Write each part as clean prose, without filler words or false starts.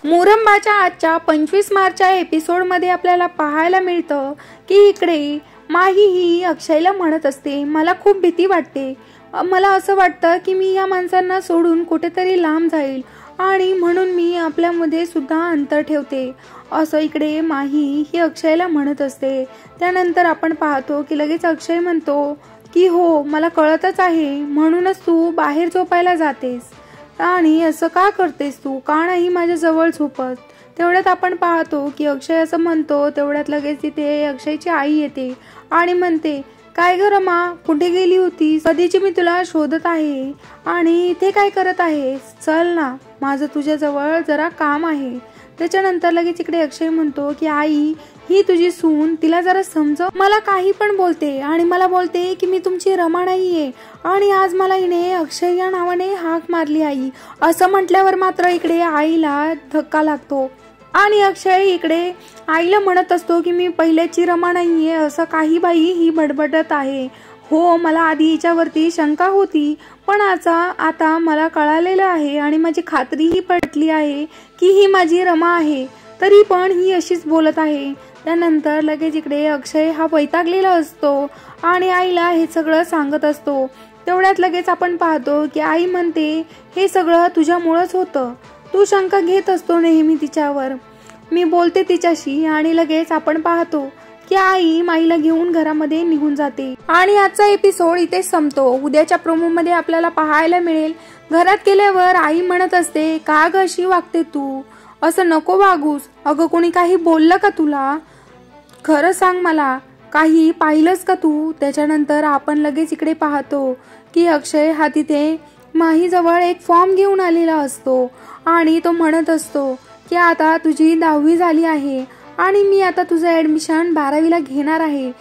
मुरंबाच्या आजच्या 25 मार्चच्या एपिसोडमध्ये आपल्याला पाहायला मिळतं की इकडे माही ही अक्षयला म्हणत असते, मला खूप भीती वाटते, मला असं वाटतं की मी या माणसांना सोडून कुठेतरी लांब जाईल आणि म्हणून मी आपल्यामध्ये सुद्धा अंतर ठेवते, असं इकडे माही ही अक्षयला म्हणत असते। त्यानंतर आपण पाहतो की लगेच अक्षय म्हणतो की हो मला कळतच आहे, म्हणूनच तू बाहेर झोपायला जातेस आणि असं का करतेस तू, का नाही माझ्या जवळ झोपत। तेवढ्यात आपण पाहतो की अक्षय असं म्हणतो, तेवढ्यात लगेच तिथे अक्षयची आई येते आणि म्हणते, काय ग रमा, कुठे गेली होतीस, कधीची मी तुला शोधत आहे आणि इथे काय करत आहेस, चल ना, माझं तुझ्याजवळ जरा काम आहे। त्याच्यानंतर लगेच इकडे अक्षय म्हणतो की आई ही तुझी सून, तिला जरा समजव, मला काही पण बोलते आणि मला बोलते की मी तुमची रमा नाहीये आणि आज मला हिने अक्षय या नावाने हाक मारली आई, असं म्हटल्यावर मात्र इकडे आईला धक्का लागतो आणि अक्षय इकडे आईला म्हणत असतो की मी पहिल्याची रमा नाहीये, असं काही बाई ही बडबडत आहे। हो मला आधी हिच्यावरती शंका होती, पण आता मला कळालेलं आहे आणि माझी खात्रीही पटली आहे की ही माझी रमा आहे, तरी पण ही अशीच बोलत आहे। त्यानंतर लगेच इकडे अक्षय हा वैतागलेला असतो आणि आईला हे सगळं सांगत असतो। तेवढ्यात लगेच आपण पाहतो की आई म्हणते, हे सगळं तुझ्यामुळेच होतं, तू शंका घेत असतो नेहमी तिच्यावर, मी बोलते तिच्याशी। आणि लगेच आपण पाहतो की आई माईला घेऊन घरामध्ये निघून जाते आणि आजचा एपिसोड इथे संपतो। उद्याच्या प्रोमो मध्ये आपल्याला पाहायला मिळेल, घरात गेल्यावर आई म्हणत असते, का ग अशी वागते तू, असं नको वागूस, अगं कोणी काही बोललं का तुला, खरं सांग मला, काही पाहिलंस का तू। त्याच्यानंतर आपण लगेच इकडे पाहतो की अक्षय हा तिथे माहीजवळ एक फॉर्म घेऊन आलेला असतो आणि तो म्हणत असतो की आता तुझी 10वी झाली आहे आणि मी आता तुझं ऍडमिशन 12वीला घेणार आहे।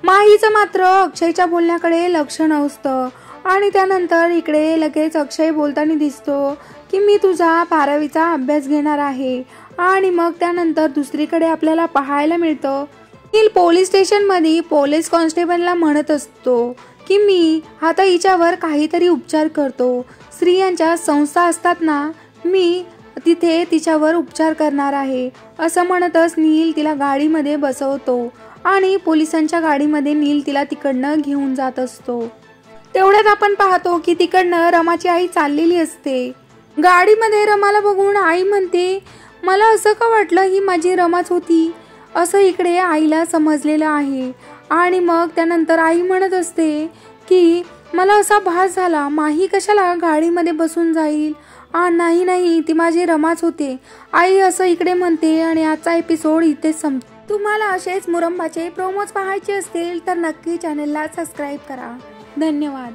माहीचं मात्र अक्षयच्या बोलण्याकडे लक्ष नसतं आणि त्यानंतर इकडे लगेच अक्षय बोलताना दिसतो की मी तुझा 12वीचा अभ्यास घेणार आहे आणि मग त्यानंतर दुसरीकडे आपल्याला पाहायला मिळतं की पोलीस स्टेशन मध्ये पोलीस कॉन्स्टेबलला म्हणत असतो की मी आता हिच्यावर काहीतरी उपचार करतो, स्त्रियांच्या संस्था असतात ना, मी तिथे तिच्यावर उपचार करणार आहे, असं म्हणतच नील तिला गाडीमध्ये बसवतो आणि पोलिसांच्या गाडीमध्ये नील तिला तिकडनं घेऊन जात असतो। तेवढ्यात आपण पाहतो की तिकडनं रमाची आई चाललेली असते, गाडीमध्ये रमाला बघून आई म्हणते, मला असं का वाटलं ही माझी रमाच होती, असं इकडे आईला समजलेलं आहे। आणि मग त्यानंतर आई म्हणत असते की मला असा भास झाला, माही कशाला गाडीमध्ये बसून जाईल, नाही नाही ती माझी रमाच होते, आई असं इकडे म्हणते। आणि आजचा एपिसोड इथे संपतो। तुम्हाला असेच मुरंबाचे प्रोमोज पाहायचे असतील तर नक्की चॅनलला सबस्क्राईब करा। धन्यवाद।